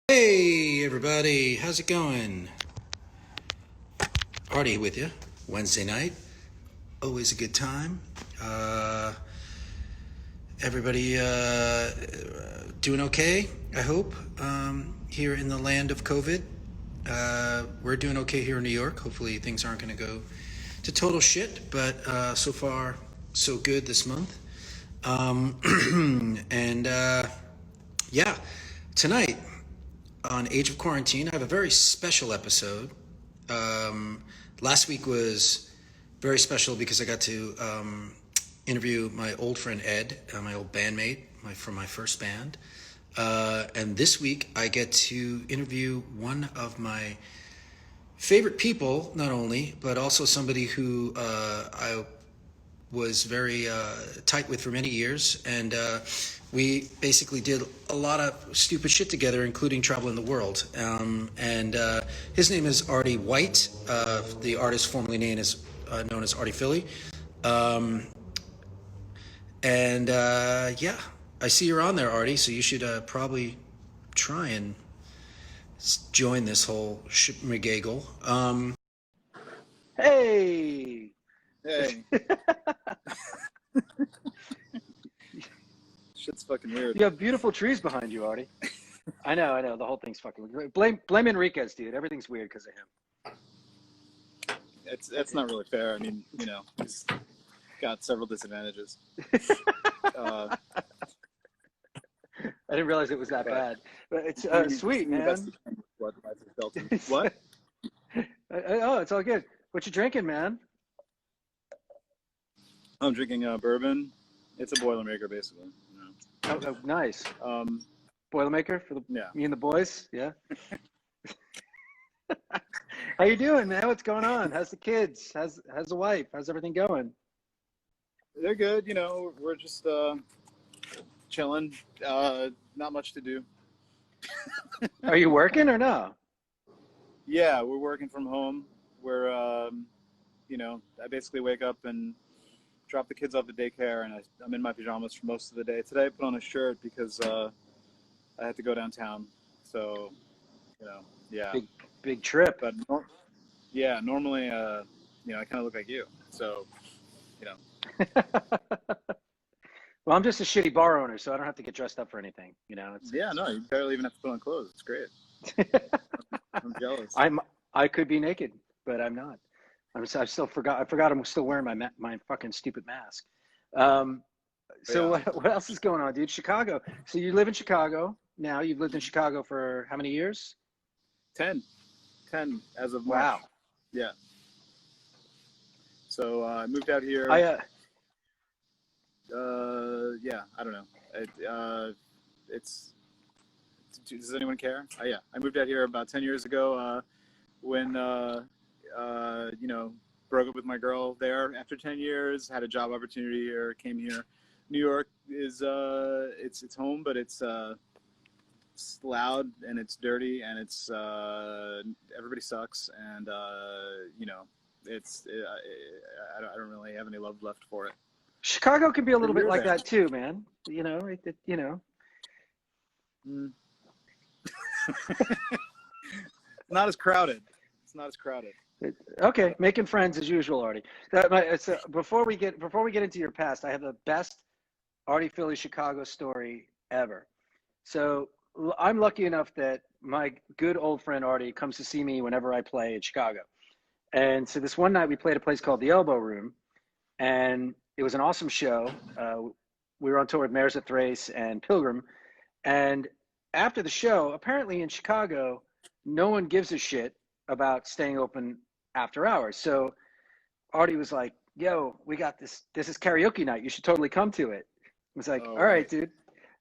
Hey everybody, how's it going? Artie with you. Wednesday night, always a good time. Uh, everybody doing okay, I hope, here in the land of COVID. We're doing okay here in New York. Hopefully things aren't going to go to total shit, but so far so good this month. And yeah, tonight on Age of Quarantine, I have a very special episode. Um, Last week was very special because I got to interview my old friend Ed, my old bandmate from my first band. And this week I get to interview one of my favorite people, not only, but also somebody who I was very tight with for many years, and we basically did a lot of stupid shit together, including traveling the world. And his name is Artie White. The artist formerly known as Artie Phillie. Um, and yeah, I see you're on there, Artie. So you should probably try and join this whole shit Hey, Hey, shit's fucking weird. you have beautiful trees behind you, Artie. I know. The whole thing's fucking weird. Blame Enriquez, dude. Everything's weird because of him. That's not really fair. I mean, he's got several disadvantages. Uh, I didn't realize it was that but bad. But it's he's sweet, the best man. he can with what life has dealt him. What? Oh, it's all good. What you drinking, man? I'm drinking bourbon. It's a Boilermaker, basically. Oh, nice. Um, Boilermaker for yeah, me and the boys. Yeah. How you doing, man? What's going on? How's the kids? How's the wife? How's everything going? they're good. We're just chilling. Not much to do. Are you working or no? Yeah, we're working from home. We're, I basically wake up and drop the kids off at daycare, and I'm in my pajamas for most of the day. Today I put on a shirt because I had to go downtown. So, yeah. Big trip. But yeah, normally, I kind of look like you. So, you know. Well, I'm just a shitty bar owner, so I don't have to get dressed up for anything. Yeah, no, you barely even have to put on clothes. It's great. I'm jealous. I could be naked, but I'm not. I still forgot. I forgot I'm still wearing my fucking stupid mask. So Yeah. what else is going on, dude? Chicago. So you live in Chicago now. You've lived in Chicago for how many years? 10 as of March. Wow. Yeah. So I moved out here. Yeah, I don't know. Does anyone care? Yeah, I moved out here about 10 years ago when, broke up with my girl there after 10 years, had a job opportunity here, came here. New York is, it's home, but it's loud and it's dirty and it's, everybody sucks. And, I don't really have any love left for it. Chicago can be a little bit You're like there. that too, man. Mm. Not as crowded. It's not as crowded. Okay, making friends as usual, Artie. Before we get into your past, I have the best Artie Phillie Chicago story ever. So I'm lucky enough that my good old friend Artie comes to see me whenever I play in Chicago. And so this one night we played a place called the Elbow Room, and it was an awesome show. We were on tour with Mares of Thrace and Pilgrim, and after the show, apparently in Chicago, no one gives a shit about staying open after hours. So Artie was like, "Yo, we got this. This is karaoke night. You should totally come to it." I was like, "All right, dude."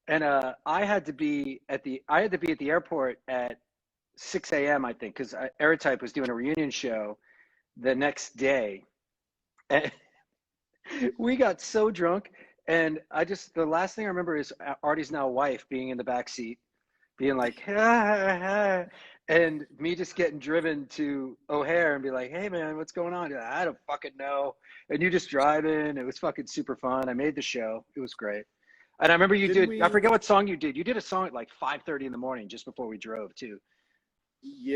And I had to be at the airport at 6 a.m. I think, because Airtype was doing a reunion show the next day, and we got so drunk. And the last thing I remember is Artie's now wife being in the back seat, being like, and me just getting driven to O'Hare and be like, "Hey man, what's going on?" I don't fucking know. And you just driving. It was fucking super fun. I made the show. It was great. And I remember you Didn't did, I we? forget what song you did. You did a song at like 5:30 in the morning just before we drove too.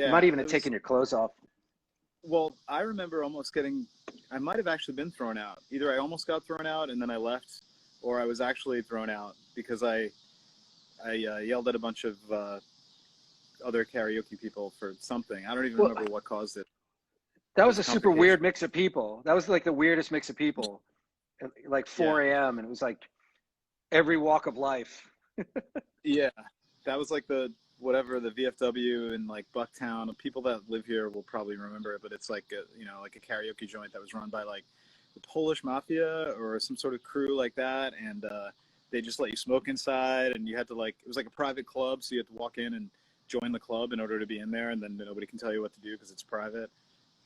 You might Yeah, even it have was. taken your clothes off. Well, I remember almost getting. I might have actually been thrown out. Either I almost got thrown out and then I left, or I was actually thrown out because I yelled at a bunch of other karaoke people for something. I don't even Well, remember what caused it. that It was was a a super weird complication. mix of people. That was like the weirdest mix of people at like Yeah, 4 a.m. And it was like every walk of life. yeah. That was like the whatever the VFW in like Bucktown. People that live here will probably remember it, but it's like like a karaoke joint that was run by like the Polish mafia or some sort of crew like that, and they just let you smoke inside, and you had to like it was like a private club, so you had to walk in and join the club in order to be in there, and then nobody can tell you what to do because it's private.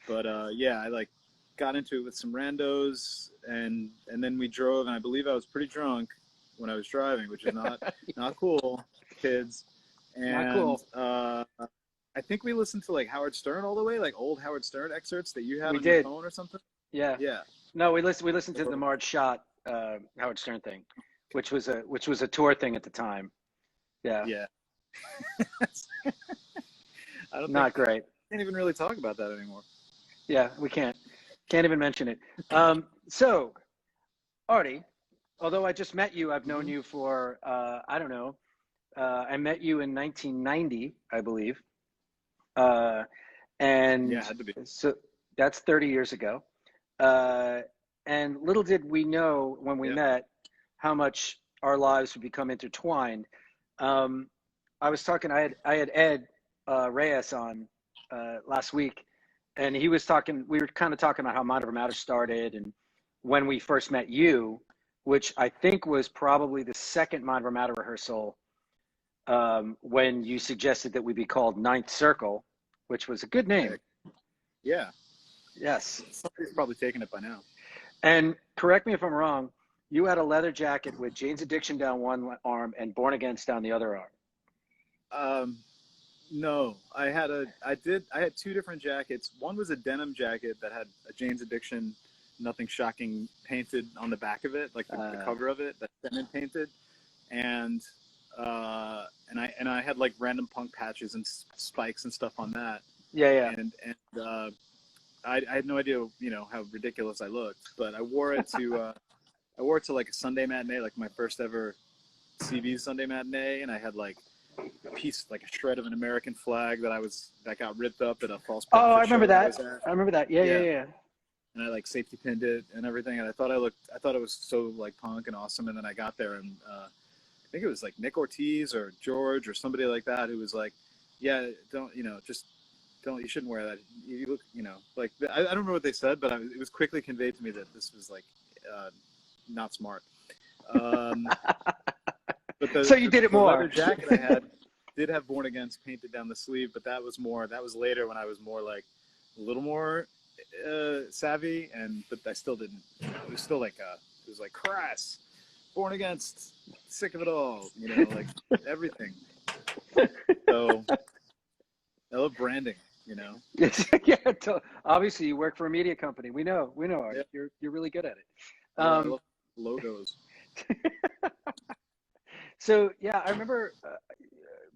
But yeah, I like got into it with some randos, and then we drove, and I believe I was pretty drunk when I was driving, which is not cool, kids. Not And cool. I think we listened to like Howard Stern all the way, like old Howard Stern excerpts that you had We on your did. phone or something. Yeah. Yeah. No, we listened to the So, Marge Shot Howard Stern thing, which was a tour thing at the time. Yeah. yeah. I don't think Not great. can't even really talk about that anymore. Yeah, we can't even mention it. So Artie, although I just met you, I've known Hmm. you for I don't know. I met you in 1990, I believe, uh, Yeah, and had to be. so that's 30 years ago. Uh, and little did we know when we Yeah. met how much our lives would become intertwined. Um, I was talking. I had Ed Reyes on last week, and he was talking. We were kind of talking about how Mind Over Matter started and when we first met you, which I think was probably the second Mind Over Matter rehearsal, when you suggested that we be called Ninth Circle, which was a good name. Heck, yeah. Yes. Somebody's probably taken it by now. And correct me if I'm wrong, you had a leather jacket with Jane's Addiction down one arm and Born Against down the other arm. Um, no, I had two different jackets. One was a denim jacket that had a Jane's Addiction, Nothing Shocking painted on the back of it, like the cover of it, that denim painted, and and I had like random punk patches and spikes and stuff on that, Yeah, yeah. and I had no idea, how ridiculous I looked, but I wore it to like a Sunday matinee, like my first ever CB Sunday matinee, and I had like a piece, like a shred of an American flag that got ripped up at a False Oh, I Prophet remember show that I that. was at. I remember that. Yeah, yeah, Yeah, yeah. and I like safety pinned it and everything, and I thought it was so like punk and awesome, and then I got there and I think it was like Nick Ortiz or George or somebody like that who was like, yeah, don't just don't you shouldn't wear that. You look like I don't remember what they said, but it was quickly conveyed to me that this was like not smart. Um, but So you did it the leather more. jacket I had did have Born Against painted down the sleeve, but that was later when I was more like a little more savvy, but I still didn't. It was still like it was like crass, Born Against, sick of it all, like everything. So I love branding, Yes, yeah. Obviously, you work for a media company. We know, Yeah, Art. You're really good at it. yeah, I Um, love logos. so yeah, I remember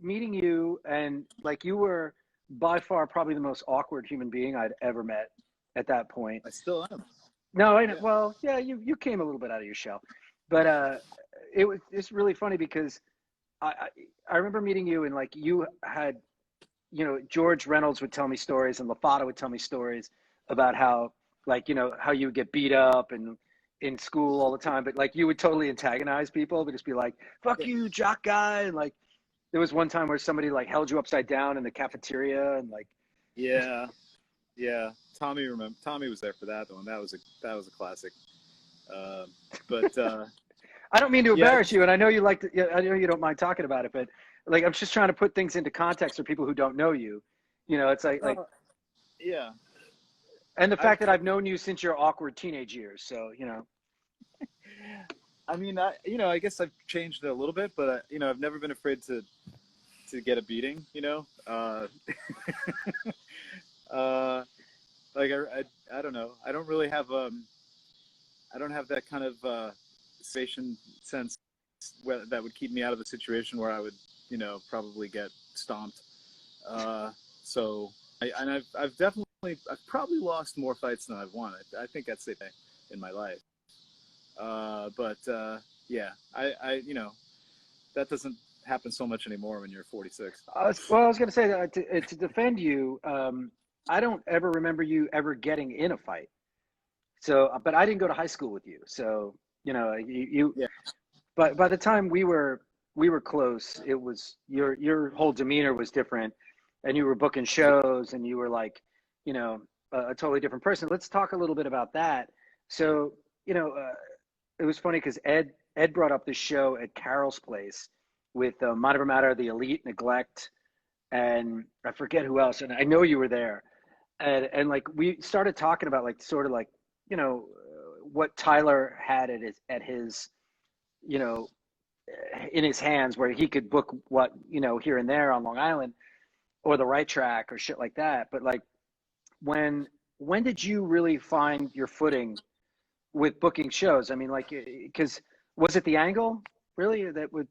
meeting you, and like you were by far probably the most awkward human being I'd ever met at that point. I still am. No, I know. Yeah. Well, yeah, you came a little bit out of your shell, but it's really funny because I, I I remember meeting you and like you had, George Reynolds would tell me stories and LaFada would tell me stories about how, like, how you would get beat up and in school all the time, but like you would totally antagonize people, but just be like, fuck Yeah. you, jock guy. And like, there was one time where somebody like held you upside down in the cafeteria and like, Yeah. Yeah. Tommy was there for that one. That was a classic. Uh, but I don't mean to yeah, embarrass you. And I know you like to, yeah, I know you don't mind talking about it, but like, I'm just trying to put things into context for people who don't know you. It's like, yeah. and the I've fact that I've known you since your awkward teenage years. So, I mean, I guess I've changed a little bit, but I've never been afraid to get a beating. Uh, like I don't know. I don't have that kind of station sense. that would keep me out of a situation where I would, probably get stomped. So I've probably lost more fights than I've won. I think that's it in my life. But yeah, that doesn't happen so much anymore when you're 46. Well, I was going to say that to defend you, I don't ever remember you ever getting in a fight. So, but I didn't go to high school with you. So, Yeah. but by the time we were close, it was your whole demeanor was different, and you were booking shows, and you were like, a totally different person. Let's talk a little bit about that. So, it was funny because Ed brought up this show at Carol's place with Mind Over Matter, The Elite, Neglect, and I forget who else. And I know you were there, and like we started talking about like sort of like what Tyler had at his in his hands, where he could book what here and there on Long Island or the Right Track or shit like that. But like when did you really find your footing with booking shows? I mean, like, because was it the Angle really that would?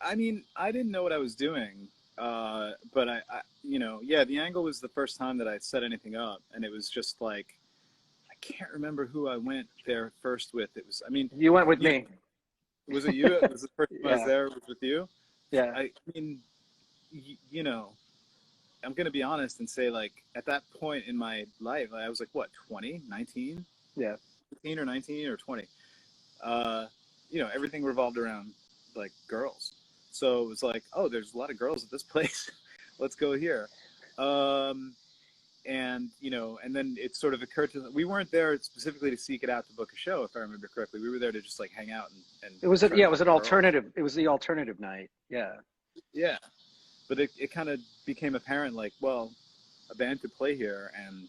I mean, I didn't know what I was doing, but yeah, the Angle was the first time that I set anything up, and it was just like, I can't remember who I went there first with. It was, I mean, You went with me. Was it you? It was the first time I was Yeah. there was with you. Yeah. I mean, I'm gonna be honest and say, like, at that point in my life, I was like, what, 20, 19? Yeah. 18 or 19 or 20. Everything revolved around like girls. So it was like, oh, there's a lot of girls at this place. Let's go here. And then it sort of occurred to them. We weren't there specifically to seek it out to book a show, if I remember correctly. We were there to just like hang out and It was try to it was an girls. alternative. It was the alternative night. Yeah. Yeah. But it kind of became apparent, like, well, a band could play here and,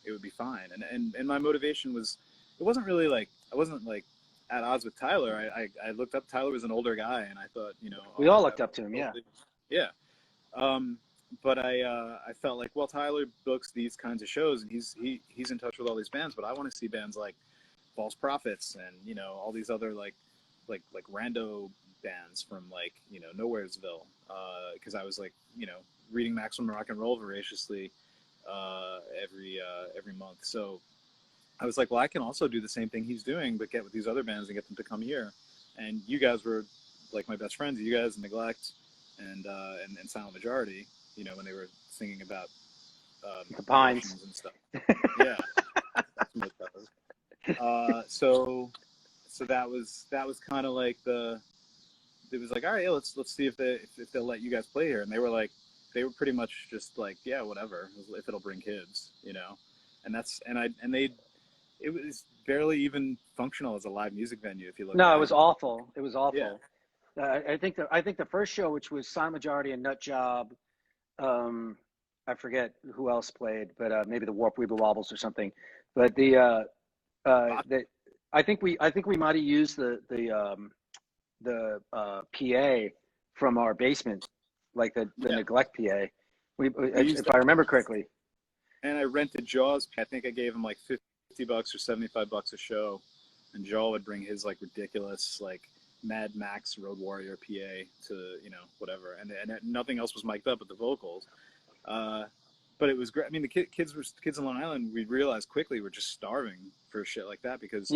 it would be fine. And my motivation was, it wasn't really like, I wasn't like at odds with Tyler. I looked up, Tyler was an older guy, and I thought, We all looked up to him. Yeah. Yeah. But I felt like, well, Tyler books these kinds of shows, and he's in touch with all these bands, but I want to see bands like False Prophets and, all these other like rando bands from like, Nowheresville. Cause I was like, reading Maximum Rock and Roll voraciously, every month. So I was like, well, I can also do the same thing he's doing, but get with these other bands and get them to come here. And you guys were like my best friends, you guys, Neglect and Silent Majority, when they were singing about The Pines and stuff. Yeah. So that was kind of like it was like, all right, yeah, let's see if they'll let you guys play here. And they were pretty much just like, yeah, whatever, if it'll bring kids, it was barely even functional as a live music venue. If you look. No, it was awful. It was awful. Yeah. I think the first show, which was Silent Majority and Nut Job, I forget who else played, but maybe the Warp Weeble Wobbles or something. But I think we might have used the PA from our basement, like the Neglect PA. If I remember correctly. And I rented Jaw's. I think I gave him like $50 or $75 a show, and Jaw would bring his like ridiculous like Mad Max Road Warrior PA to whatever, and nothing else was mic'd up but the vocals. But it was great. I mean, the kids in Long Island, we realized quickly were just starving for shit like that because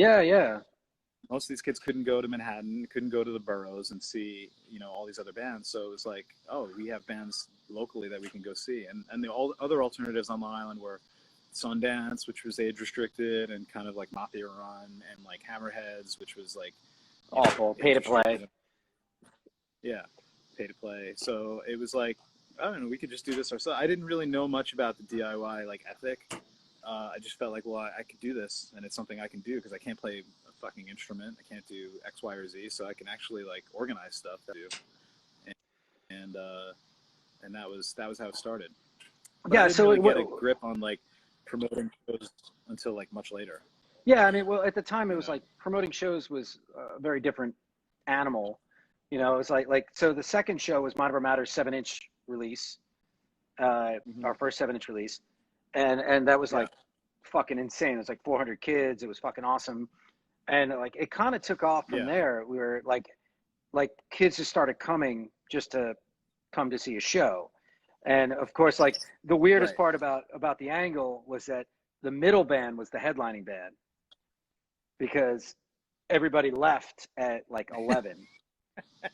most of these kids couldn't go to Manhattan, couldn't go to the boroughs and see all these other bands. So it was like, oh, we have bands locally that we can go see, and the other alternatives on Long Island were Sundance, which was age restricted and kind of like Mafia Run, and like Hammerheads, which was like awful, pay to play. Yeah, pay to play. So it was like, I don't know, we could just do this ourselves. I didn't really know much about the DIY like ethic. I just felt like, well, I could do this, and it's something I can do because I can't play a fucking instrument. I can't do X, Y, or Z, so I can actually like organize stuff to do. And that was how it started. But I didn't really get a grip on like promoting shows until like much later. Yeah, I mean, well, at the time it was like promoting shows was a very different animal. It was like so the second show was Mind Over Matter's 7-inch release, our first 7-inch release, and that was like fucking insane. It was like 400 kids. It was fucking awesome. And like, it kind of took off from Yeah. there. We were like kids just started coming just to come to see a show. And of course, like the weirdest Right. part about the angle was that the middle band was the headlining band because everybody left at like 11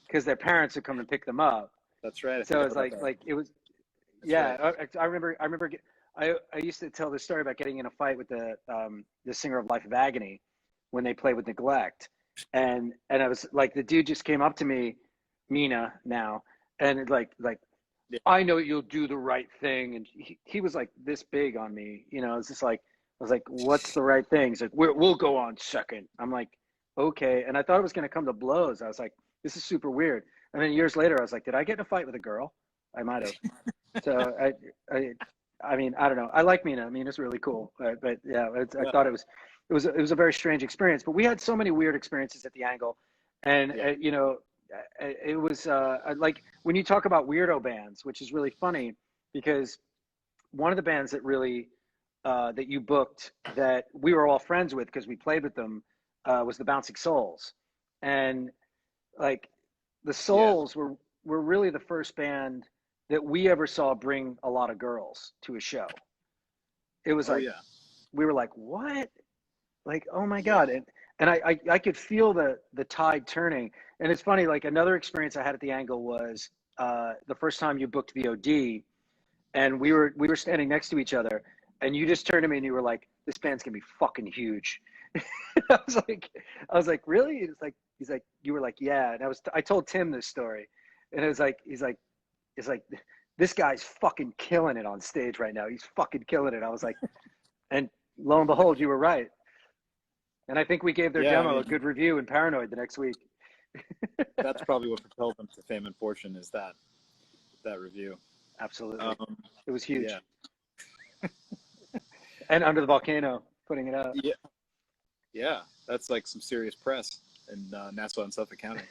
because their parents would come and pick them up. That's right. I So forgot it's about that. like it was, That's yeah. right. I used to tell this story about getting in a fight with the singer of Life of Agony when they played with Neglect, and I was like, the dude just came up to me, Mina now, and like Yeah. I know you'll do the right thing, and he was like this big on me, you know. It's just like I was like, what's the right thing? He's like, we'll go on second. I'm like, okay, and I thought it was gonna come to blows. I was like, this is super weird. And then years later, I was like, did I get in a fight with a girl? I might have. So I mean, I don't know. I like Mina. Mina's really cool, but yeah, I Yeah. thought it was a very strange experience. But we had so many weird experiences at the Angle, and Yeah. you know, it was like when you talk about weirdo bands, which is really funny because one of the bands that really that you booked that we were all friends with because we played with them was the Bouncing Souls, and like the Yeah. Souls were really the first band that we ever saw bring a lot of girls to a show. It was Oh like yeah. we were like, what? Like, oh my Yeah. God. And I could feel the tide turning. And it's funny, like another experience I had at the Angle was the first time you booked VOD and we were standing next to each other and you just turned to me and you were like, this band's gonna be fucking huge. I was like, really? It's like he's like, you were like, yeah. And I told Tim this story. And it was like he's like, this guy's fucking killing it on stage right now. He's fucking killing it. I was like, and lo and behold, you were right. And I think we gave their Yeah. I demo a mean, good review in Paranoid the next week. that's probably what propelled them to fame and fortune is that review. Absolutely. It was huge. Yeah. And Under the Volcano, putting it out. Yeah. Yeah. That's like some serious press in Nassau and Suffolk County.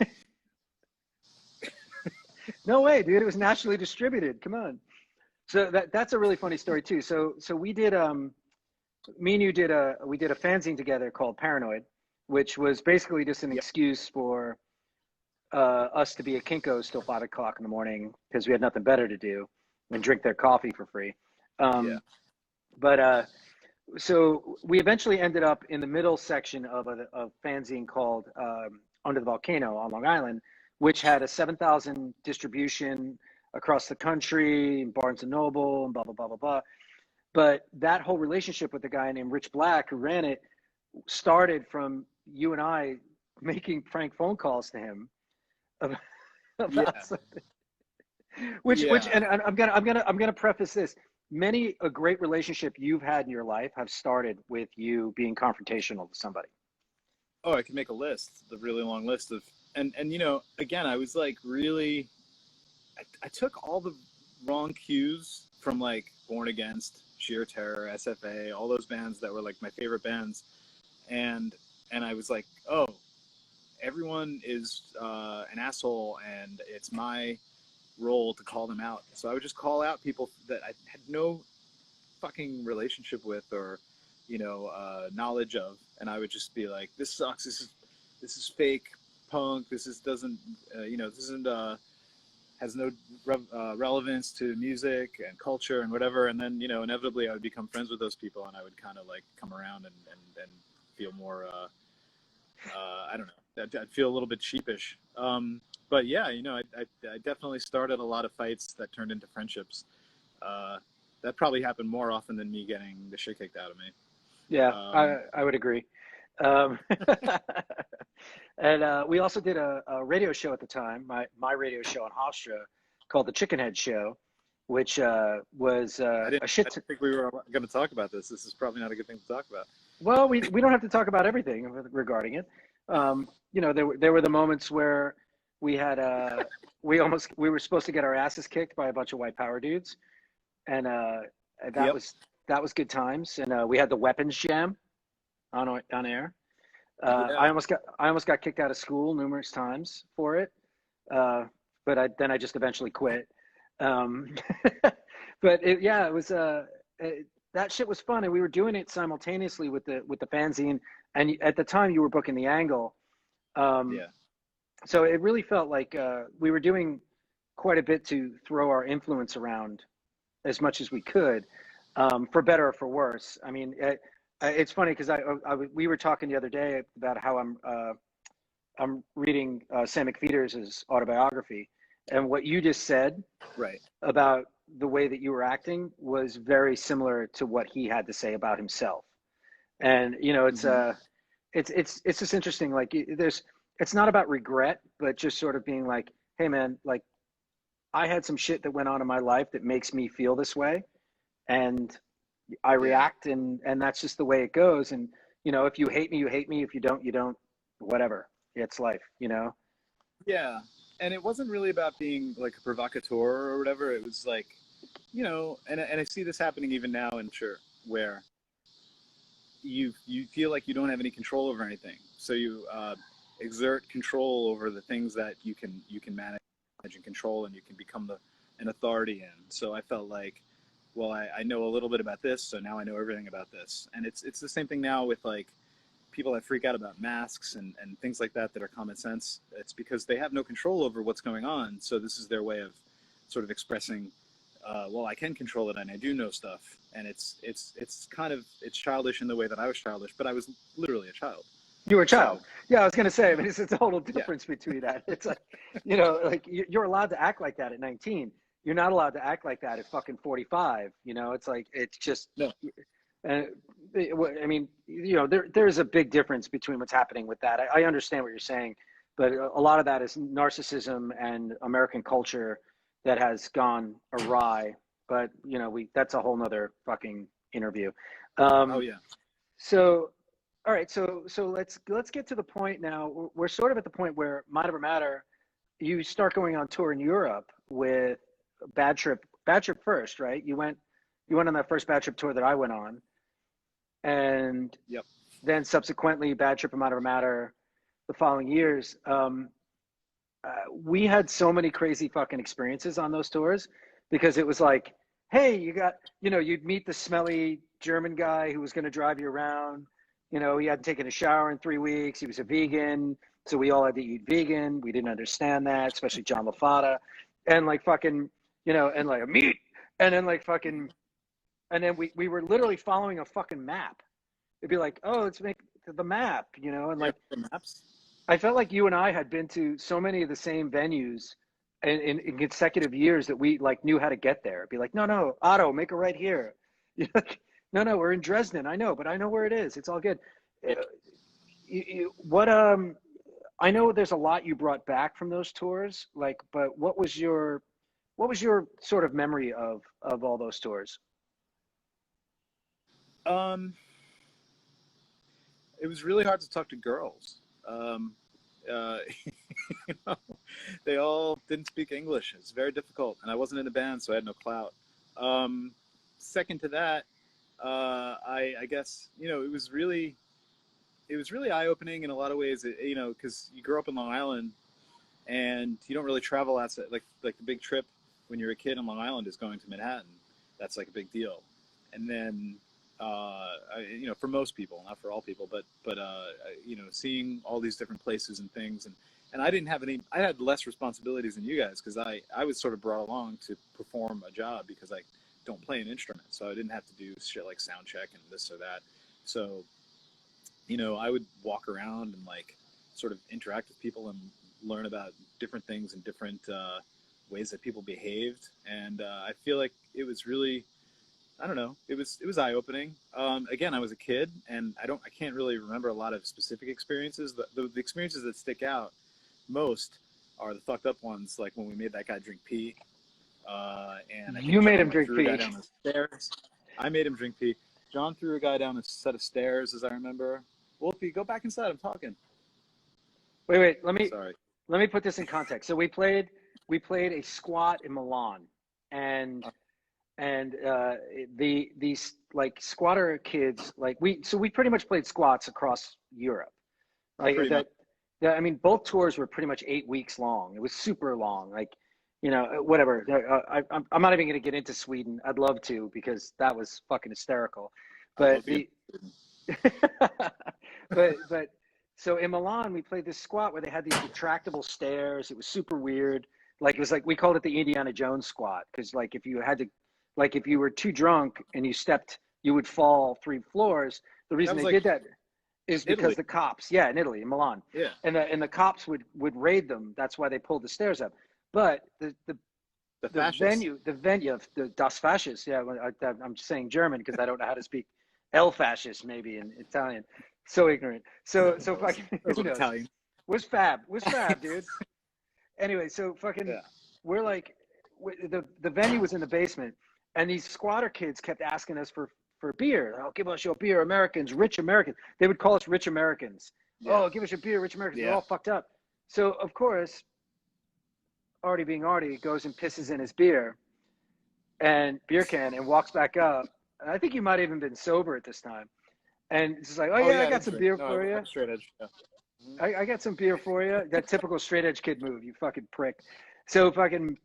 No way, dude. It was nationally distributed. Come on. So that's a really funny story too. So we did me and you we did a fanzine together called Paranoid, which was basically just an Yep. excuse for us to be at Kinko's till 5 o'clock in the morning because we had nothing better to do and drink their coffee for free. Yeah. But so we eventually ended up in the middle section of a fanzine called Under the Volcano on Long Island, which had a 7,000 distribution across the country, Barnes and Noble, and blah blah blah blah blah. But that whole relationship with the guy named Rich Black, who ran it, started from you and I making prank phone calls to him about Yeah. something. Which Yeah. and I'm gonna preface this. Many a great relationship you've had in your life have started with you being confrontational with somebody. Oh, I could make a list, a really long list of, and you know, again, I was like really, I took all the wrong cues from like Born Against, Sheer Terror, SFA, all those bands that were like my favorite bands, and I was like, oh, everyone is an asshole, and it's my role to call them out. So I would just call out people that I had no fucking relationship with or knowledge of, and I would just be like, this sucks, this is fake punk, this is doesn't this isn't has no relevance to music and culture and whatever. And then inevitably I would become friends with those people, and I would kind of like come around and feel more I don't know, I'd feel a little bit sheepish. But yeah, I definitely started a lot of fights that turned into friendships. That probably happened more often than me getting the shit kicked out of me. Yeah, Um, I would agree. Um, and we also did a radio show at the time, my radio show on Hofstra called the Chickenhead Show, which was I a shit. didn't think we were going to talk about this. This is probably not a good thing to talk about. Well, we don't have to talk about everything regarding it. There were the moments where we had we were supposed to get our asses kicked by a bunch of white power dudes, and that Yep. was good times. And we had the weapons jam on air. Yeah. I almost got kicked out of school numerous times for it, but then I just eventually quit. Um, but it was that shit was fun, and we were doing it simultaneously with the fanzine, and at the time you were booking the Angle. Yeah. So it really felt like we were doing quite a bit to throw our influence around as much as we could, for better or for worse. I mean, it's funny because we were talking the other day about how I'm reading Sam McPheeters' autobiography, and what you just said Right. about the way that you were acting was very similar to what he had to say about himself. And you know, it's just interesting. Like it's not about regret, but just sort of being like, hey man, like I had some shit that went on in my life that makes me feel this way, and I Yeah. react, and that's just the way it goes. And you know, if you hate me, you hate me. If you don't, you don't. Whatever. It's life, you know. Yeah. And it wasn't really about being like a provocateur or whatever. It was like, you know, and I see this happening even now in church, where you feel like you don't have any control over anything, so you exert control over the things that you can manage and control, and you can become an authority in. So I felt like, well, I know a little bit about this, so now I know everything about this. And it's the same thing now with like people that freak out about masks and things like that are common sense. It's because they have no control over what's going on. So this is their way of sort of expressing, well, I can control it and I do know stuff. And it's kind of, it's childish in the way that I was childish, but I was literally a child. You were a child. So, Yeah, I was gonna say. I mean, it's a total difference between that. It's like, you know, like you're allowed to act like that at 19. You're not allowed to act like that at fucking 45. You know, it's like it's just. no. I mean, you know, there's a big difference between what's happening with that. I understand what you're saying, but a lot of that is narcissism and American culture that has gone awry. But you know, that's a whole nother fucking interview. Oh yeah. So, all right, so let's get to the point now. We're sort of at the point where Mind Over Matter, you start going on tour in Europe with Bad Trip first, right? You went on that first Bad Trip tour that I went on, and Yep. then subsequently Bad Trip and Mind Over Matter the following years. We had so many crazy fucking experiences on those tours, because it was like, hey, you'd meet the smelly German guy who was going to drive you around. You know, he hadn't taken a shower in 3 weeks. He was a vegan. So we all had to eat vegan. We didn't understand that, especially John LaFata. And like fucking, you know, and like meat. And then like fucking, and then we were literally following a fucking map. It'd be like, oh, let's make the map, you know? And like, The maps. I felt like you and I had been to so many of the same venues in consecutive years that we like knew how to get there. It'd be like, no, Otto, make a right here. You're like, no, we're in Dresden. I know, but I know where it is. It's all good. I know there's a lot you brought back from those tours, like, but what was your sort of memory of all those tours? It was really hard to talk to girls. You know, they all didn't speak English. It's very difficult, and I wasn't in a band, so I had no clout. Second to that, I guess, you know, it was really eye-opening in a lot of ways. You know, because you grow up in Long Island, and you don't really travel outside. Like the big trip when you're a kid in Long Island is going to Manhattan. That's like a big deal. And then, you know, for most people, not for all people, but you know, seeing all these different places and things, and I didn't have any. I had less responsibilities than you guys, because I was sort of brought along to perform a job, because I don't play an instrument, so I didn't have to do shit like sound check and this or that. So, you know, I would walk around and like sort of interact with people and learn about different things and different ways that people behaved, and I feel like it was really, I don't know, it was eye-opening. Again, I was a kid, and I can't really remember a lot of specific experiences. The experiences that stick out most are the fucked up ones, like when we made that guy drink pee. And I think You made John him drink threw a guy pee. down the stairs. I made him drink pee. John threw a guy down a set of stairs, as I remember. Wolfie, go back inside. I'm talking. Wait. Sorry. Let me put this in context. So we played a squat in Milan, and these like squatter kids, like we pretty much played squats across Europe. Like Pretty much. that. I mean, both tours were pretty much 8 weeks long. It was super long. Like, you know, whatever. I'm not even going to get into Sweden. I'd love to because that was fucking hysterical. I But love you. but so in Milan we played this squat where they had these retractable stairs. It was super weird. Like it was like we called it the Indiana Jones squat because like if you had to, like if you were too drunk and you stepped, you would fall 3 floors. The reason they did that is because the cops, yeah, in Italy, in Milan, Yeah. and the cops would raid them. That's why they pulled the stairs up. But the venue, the Das Fascist, yeah, I'm saying German because I don't know how to speak El Fascist, maybe in Italian. So ignorant. So fucking who knows? Italian. Was fab, dude. Anyway, so fucking, Yeah. we're like, the venue was in the basement, and these squatter kids kept asking us for beer. Oh, give us your beer, Americans, rich Americans. They would call us rich Americans. Yeah. Oh, give us your beer, rich Americans. They're all fucked up. So of course, Artie being Artie goes and pisses in his beer can and walks back up. And I think you might have even been sober at this time. And it's just like, oh yeah, I got some beer for you. Straight edge. Yeah. I got some beer for you. That typical straight edge kid move, you fucking prick. So fucking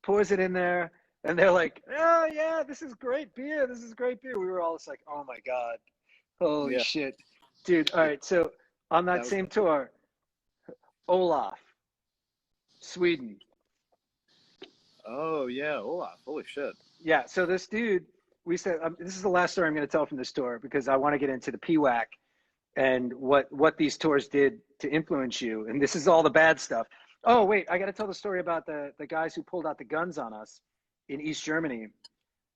pours it in there, and they're like, oh yeah, this is great beer. This is great beer. We were all just like, oh my God. Holy shit. Dude, all right. So on that same tour, Olaf, Sweden. Oh yeah, Olaf. Holy shit. Yeah, so this dude, we said, this is the last story I'm going to tell from this tour because I want to get into the PWAC and what these tours did to influence you. And this is all the bad stuff. Oh, wait, I got to tell the story about the guys who pulled out the guns on us in East Germany.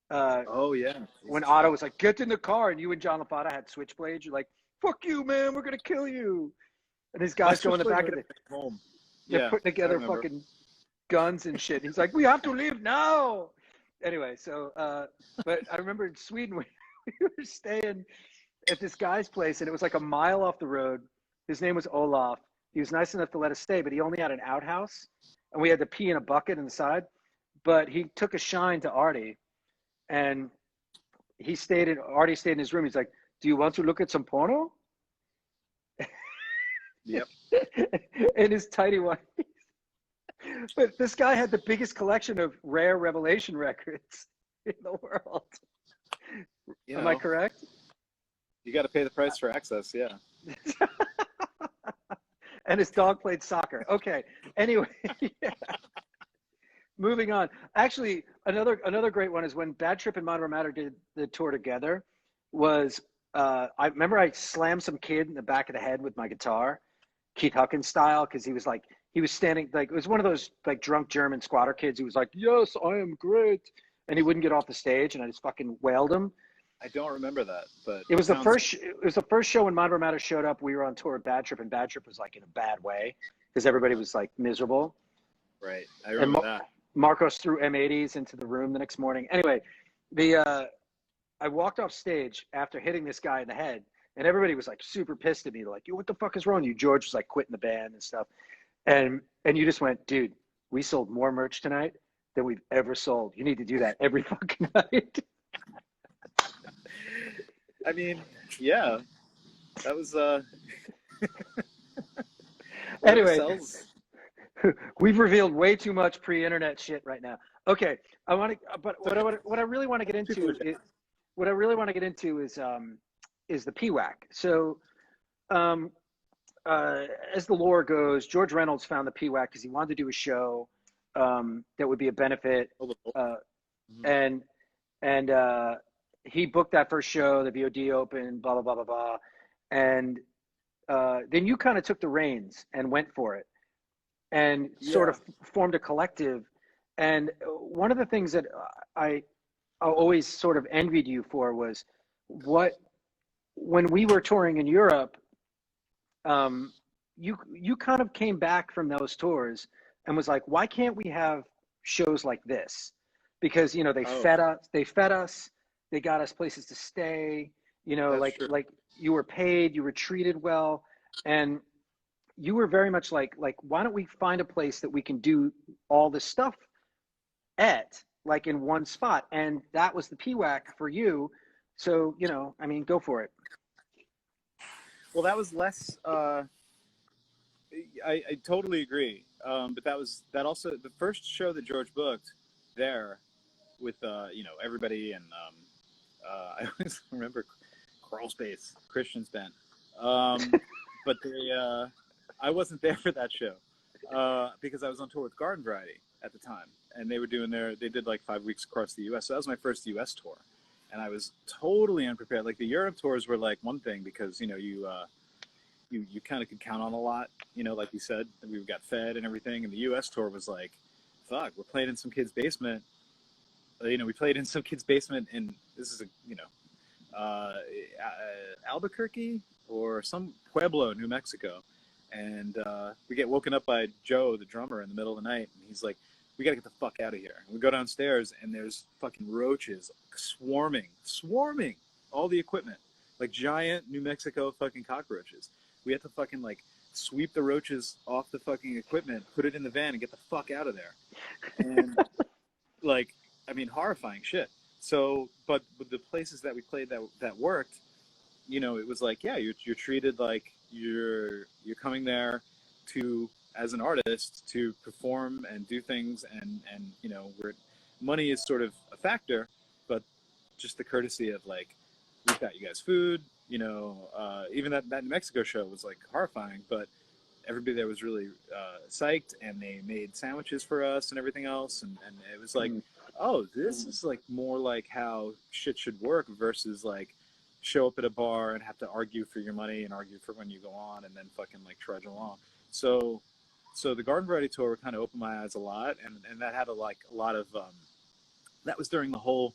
Oh, yeah. When Otto was like, get in the car, and you and John LaPata had switchblades. You're like, fuck you, man, we're going to kill you. And these guys go in the back of the home. They're putting together fucking guns and shit. He's like, we have to leave now. Anyway, so, but I remember in Sweden, we were staying at this guy's place, and it was like a mile off the road. His name was Olaf. He was nice enough to let us stay, but he only had an outhouse, and we had to pee in a bucket inside. But he took a shine to Artie, and Artie stayed in his room. He's like, do you want to look at some porno? Yep. In his tidy whities. But this guy had the biggest collection of rare Revelation records in the world. Am I correct? You got to pay the price for access, yeah. And his dog played soccer. Okay. Anyway, yeah. Moving on. Actually, another great one is when Bad Trip and Monroe Matter did the tour together. Was I remember I slammed some kid in the back of the head with my guitar, Keith Huckins style, because he was standing like, it was one of those like drunk German squatter kids who was like, yes, I am great, and he wouldn't get off the stage, and I just fucking wailed him. I don't remember that, but it was the first show when Monroe Matter showed up. We were on tour with Bad Trip, and Bad Trip was like in a bad way because everybody was like miserable. Right, I remember that. Marcos threw M80s into the room the next morning. Anyway, I walked off stage after hitting this guy in the head, and everybody was like super pissed at me. They're like, "Yo, what the fuck is wrong with you?" George was like quitting the band and stuff, and you just went, "Dude, we sold more merch tonight than we've ever sold. You need to do that every fucking night." I mean, yeah, that was anyway. We've revealed way too much pre-internet shit right now. Okay, but what I really want to get into is the PWAC. So, as the lore goes, George Reynolds found the PWAC because he wanted to do a show that would be a benefit, and he booked that first show. The VOD opened, blah blah blah blah blah, and then you kind of took the reins and went for it. And sort of formed a collective. And one of the things that I always sort of envied you for was when we were touring in Europe, you kind of came back from those tours and was like, why can't we have shows like this? Because, they fed us, they got us places to stay, like you were paid, you were treated well. And you were very much like, why don't we find a place that we can do all this stuff at, like in one spot? And that was the PWAC for you. So, go for it. Well, that was less, I totally agree. But that also the first show that George booked there with everybody, and I always remember Crawl Space, Christian's band. But I wasn't there for that show because I was on tour with Garden Variety at the time, and they did like 5 weeks across the U.S. So that was my first U.S. tour, and I was totally unprepared. Like the Europe tours were like one thing because you kind of could count on a lot, like you said, we got fed and everything. And the U.S. tour was like, fuck, we're playing in some kid's basement. We played in some kid's basement in, this is Albuquerque or some pueblo, New Mexico. And we get woken up by Joe, the drummer, in the middle of the night. And he's like, we got to get the fuck out of here. And we go downstairs and there's fucking roaches swarming all the equipment, like giant New Mexico fucking cockroaches. We had to fucking like sweep the roaches off the fucking equipment, put it in the van, and get the fuck out of there. And horrifying shit. So, but with the places that we played that worked, it was like, yeah, you're treated like you're coming there to, as an artist, to perform and do things, and where money is sort of a factor, but just the courtesy of like, we've got you guys food. Even that New Mexico show was like horrifying, but everybody there was really psyched, and they made sandwiches for us and everything else, and it was like, oh, this is like more like how shit should work versus like show up at a bar and have to argue for your money and argue for when you go on and then fucking like trudge along. So the Garden Variety tour kind of opened my eyes a lot, and that had a lot of that was during the whole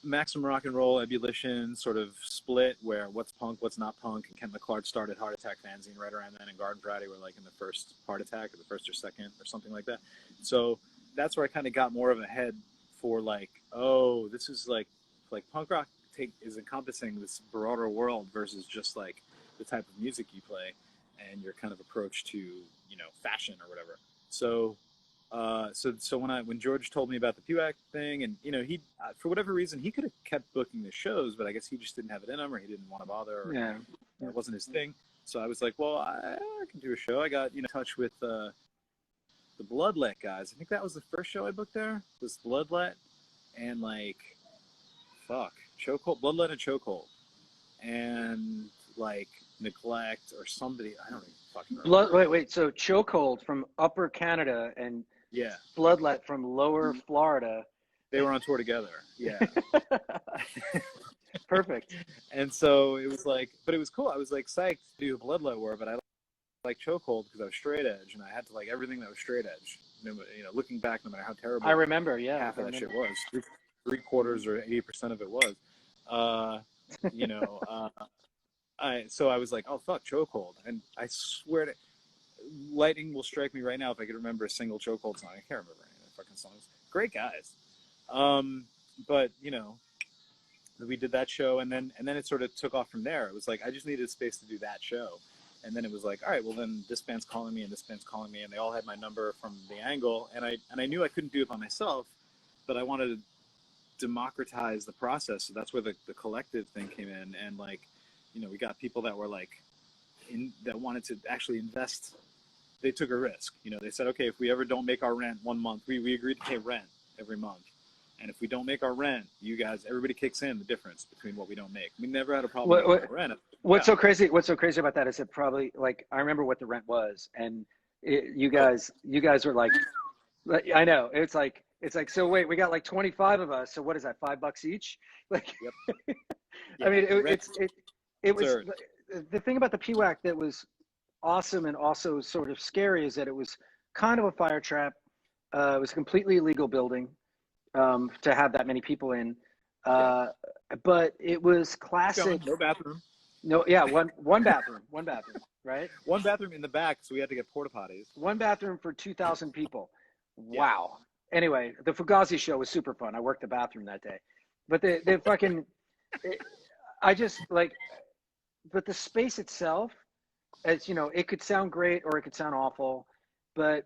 Maximum Rock and Roll Ebullition sort of split, where what's punk, what's not punk, and Ken McClard started Heart Attack fanzine right around then, and Garden Variety were like in the first Heart Attack, or the first or second, or something like that. So that's where I kind of got more of a head for like, oh, this is like punk rock is encompassing this broader world versus just like the type of music you play and your kind of approach to fashion or whatever. So when George told me about the PWAC thing, and he for whatever reason he could have kept booking the shows, but I guess he just didn't have it in him, or he didn't want to bother, or it wasn't his thing. So I was like, well, I can do a show. I got in touch with the Bloodlet guys. I think that was the first show I booked there, was Bloodlet, and like Chokehold, Bloodlet and Chokehold, and like Neglect or somebody, I don't even fucking remember. Wait. So Chokehold from Upper Canada and yeah, Bloodlet from Lower Florida. They were on tour together. Yeah. Perfect. And so it was like, but it was cool. I was like psyched to do Bloodlet war, but I like Chokehold because I was straight edge, and I had to like everything that was straight edge. Looking back, no matter how terrible I remember, half of that shit was, 3/4 or 80% of it was. So I was like, oh fuck, Chokehold, and I swear to lightning will strike me right now if I could remember a single Chokehold song. I can't remember any of the fucking songs. Great guys. But we did that show, and then it sort of took off from there. It was like I just needed a space to do that show, and then it was like, all right, well then this band's calling me, and this band's calling me, and they all had my number from the Angle, and I knew I couldn't do it by myself, but I wanted to democratize the process. So that's where the collective thing came in, and like, we got people that were like that wanted to actually invest. They took a risk. They said, okay, if we ever don't make our rent 1 month, we agreed to pay rent every month. And if we don't make our rent, you guys, everybody kicks in the difference between what we don't make. We never had a problem with rent. What's so crazy about that is it probably, like, I remember what the rent was, and you guys were like, I know, it's like, so wait, we got like 25 of us. So what is that, $5 each? Like, yep. I mean, it was, the thing about the PWAC that was awesome and also sort of scary is that it was kind of a fire trap. It was a completely illegal building to have that many people in. But it was classic. No bathroom. No, yeah, one bathroom, right? One bathroom in the back, so we had to get porta potties. One bathroom for 2,000 people. Wow. Yeah. Anyway, the Fugazi show was super fun. I worked the bathroom that day. But the fucking, I just like, but the space itself, as it could sound great or it could sound awful, but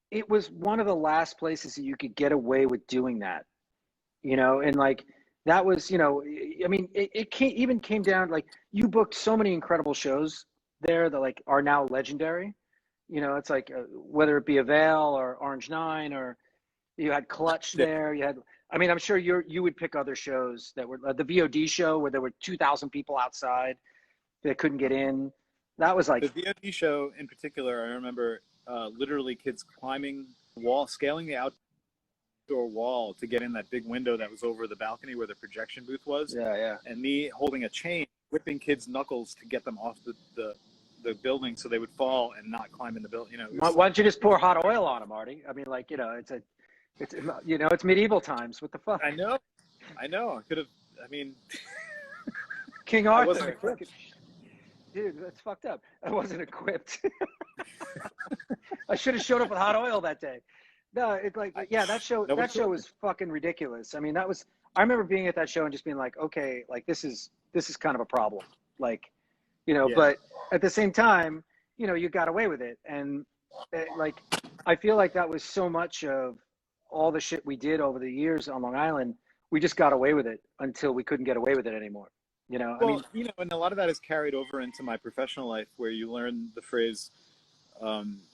it was one of the last places that you could get away with doing that, and like, that was, I mean, it came down, like, you booked so many incredible shows there that like are now legendary, You know, it's like whether it be Avail or Orange Nine, or you had Clutch there. You had, I mean, I'm sure you would pick other shows that were the VOD show where there were 2,000 people outside that couldn't get in. That was like the VOD show in particular. I remember literally kids climbing the wall, scaling the outdoor wall to get in that big window that was over the balcony where the projection booth was. yeah. And me holding a chain, whipping kids' knuckles to get them off the building so they would fall and not climb in the building. You know, Why don't you just pour hot oil on them, Artie? I mean, like, you know, it's you know, it's medieval times. What the fuck? I know. I could have. I mean, King I Arthur. wasn't equipped. Dude, that's fucked up. I wasn't equipped. I should have showed up with hot oil that day. No, it's like, yeah, that show was fucking ridiculous. I mean, I remember being at that show and just being like, okay, like this is kind of a problem. Like, you know, but at the same time, you know, you got away with it. And like, I feel like that was so much of all the shit we did over the years on Long Island. We just got away with it until we couldn't get away with it anymore. You know, well, I mean, you know, and a lot of that is carried over into my professional life, where you learn the phrase,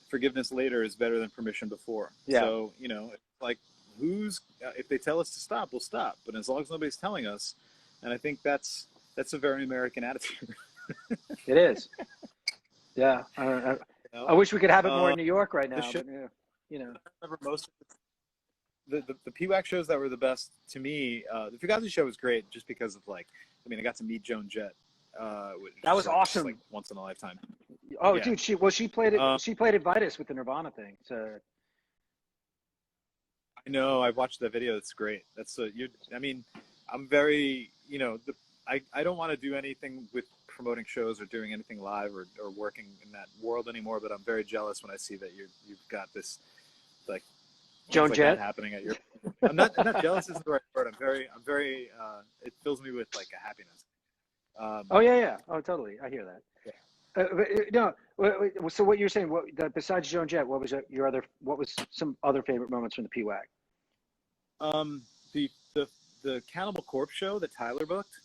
forgiveness later is better than permission before. Yeah. So, you know, like if they tell us to stop, we'll stop. But as long as nobody's telling us, and I think that's a very American attitude. it is. Yeah. I wish we could have it more in New York right now. But, yeah, you know, I remember most of the PWAC shows that were the best to me. The Fugazi show was great just because of, like, I mean, I got to meet Joan Jett. That was awesome. Like once in a lifetime. Oh, yeah. Dude, she played it. She played it Vitus with the Nirvana thing. So I know. I watched that video. It's great. I mean, I'm very, you know, I don't want to do anything with promoting shows or doing anything live or working in that world anymore. But I'm very jealous when I see that you've got this, like, Joan Jett happening at your. I'm not jealous isn't the right word. I'm very. It fills me with, like, a happiness. Oh yeah. Oh, totally. I hear that. Yeah. No. So what you're saying? Besides Joan Jett, what was some other favorite moments from the PWAC? The Cannibal Corpse show that Tyler booked,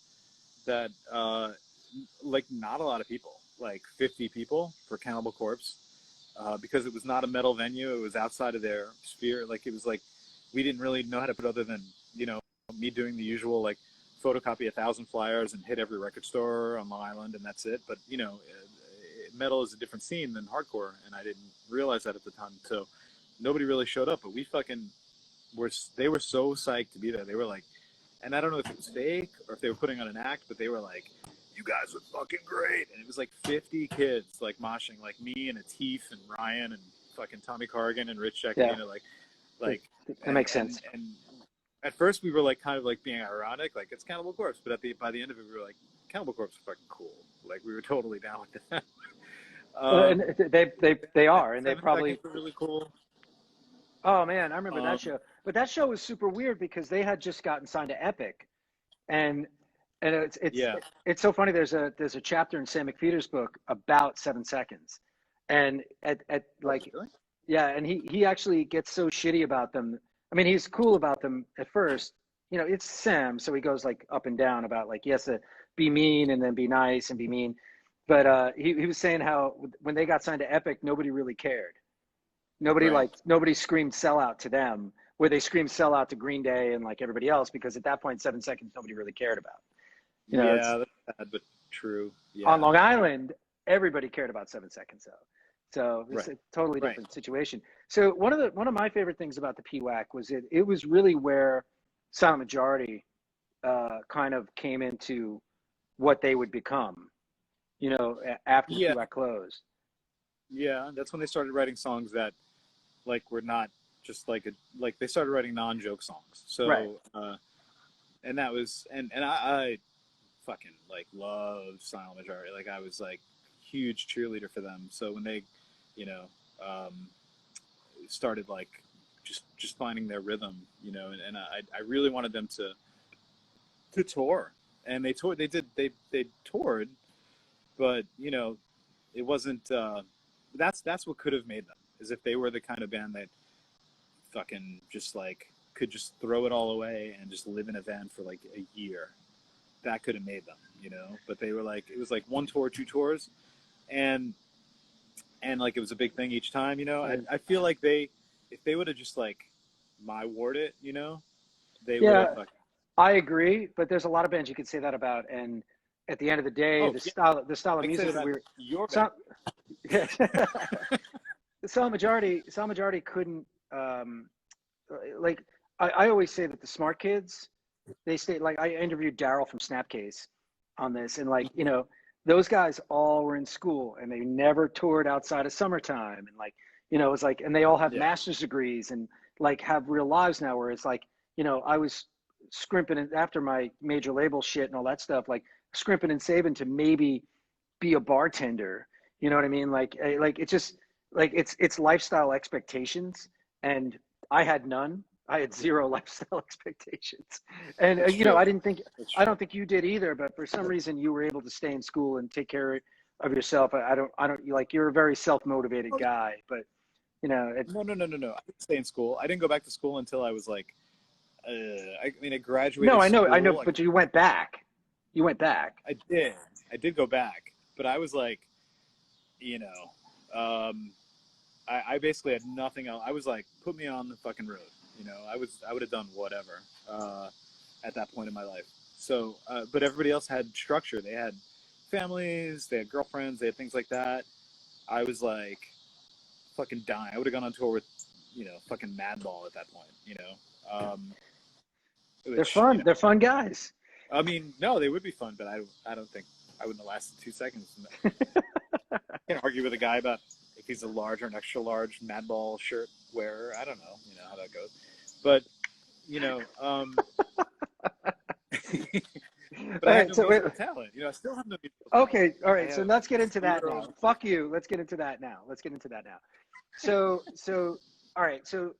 that like not a lot of people, like 50 people for Cannibal Corpse, because it was not a metal venue. It was outside of their sphere. Like, it was like we didn't really know how to put, other than, you know, me doing the usual, like, photocopy 1,000 flyers and hit every record store on Long Island, and that's it. But, you know, metal is a different scene than hardcore, and I didn't realize that at the time. So nobody really showed up, but we fucking they were so psyched to be there. They were like, and I don't know if it was fake or if they were putting on an act, but they were like, you guys were fucking great. And it was like 50 kids, like, moshing, like me and Atif and Ryan and fucking Tommy Corrigan and Rich Jack, Yeah. you know, like That makes sense. And at first we were, like, kind of like being ironic, like, it's Cannibal Corpse, but by the end of it we were like, Cannibal Corpse is fucking cool. Like, we were totally down with that. And they are, and they probably really cool. Oh man, I remember that show. But that show was super weird because they had just gotten signed to Epic, and it's so funny. There's a chapter in Sam McPheeters' book about 7 Seconds, and at like, really? yeah, and he actually gets so shitty about them. I mean, he's cool about them at first. You know, it's Sam, so he goes, like, up and down about, like, he has to be mean and then be nice and be mean. But he was saying how when they got signed to Epic, nobody really cared. Nobody screamed sellout to them, where they screamed sellout to Green Day and, like, everybody else, because at that point 7 Seconds nobody really cared about. You know, yeah, that's sad, but true. Yeah. On Long Island, everybody cared about 7 Seconds though. So it's a totally different situation. So one of my favorite things about the PWAC was it was really where Silent Majority kind of came into what they would become, you know, after the PWAC closed. Yeah, that's when they started writing songs that, like, were not just like they started writing non-joke songs. So and that was and I fucking, like, love Silent Majority. Like, I was, like, huge cheerleader for them. So when they, you know, started, like, just finding their rhythm, you know, and I really wanted them to tour, and they toured. They toured, but, you know, it wasn't. That's what could have made them, is if they were the kind of band that fucking just, like, could just throw it all away and just live in a van for, like, a year. That could have made them, you know. But they were like, it was like 1 tour, 2 tours, and and like it was a big thing each time, you know. And, I feel like if they would have just like my word it, you know, they would yeah, have. I agree, but there's a lot of bands you could say that about, and at the end of the day, Oh the yeah, style of I can say music that that we're your band. some, yeah, the solid majority couldn't like I always say that the smart kids they stay like I interviewed Daryl from Snapcase on this, and like those guys all were in school and they never toured outside of summertime, and like it was like, and they all have Yeah, master's degrees and like have real lives now, where it's like I was scrimping after my major label shit and all that stuff, like scrimping and saving to maybe be a bartender. You know what I mean? Like it's just like it's lifestyle expectations, and I had none. I had zero lifestyle expectations, and it's true. I didn't think It's I true. don't think you did either. But for some reason, you were able to stay in school and take care of yourself. I don't like you're a very self motivated Oh, guy, but no, no, no, no, no. I didn't stay in school. I didn't go back to school until I was like, I mean, I no, graduated I know, school. but you went back. You went back. I did. I did go back, but I was like, you know, I basically had nothing else. I was like, put me on the fucking road. You know, I would have done whatever at that point in my life. So, but everybody else had structure. They had families, they had girlfriends, they had things like that. I was like fucking dying. I would have gone on tour with, fucking Madball at that point. They're Which, fun. They're fun guys. I mean, no, they would be fun, but I don't think I wouldn't have lasted 2 seconds. I can't argue with a guy about if he's a large or an extra large Madball shirt wearer. I don't know, how that goes. But, but All I had right, no so wait, musical talent. I still have no musical talent. okay, all I right. So have let's get into that zero. now. Fuck you. Let's get into that now. Let's get into that now. So all right. So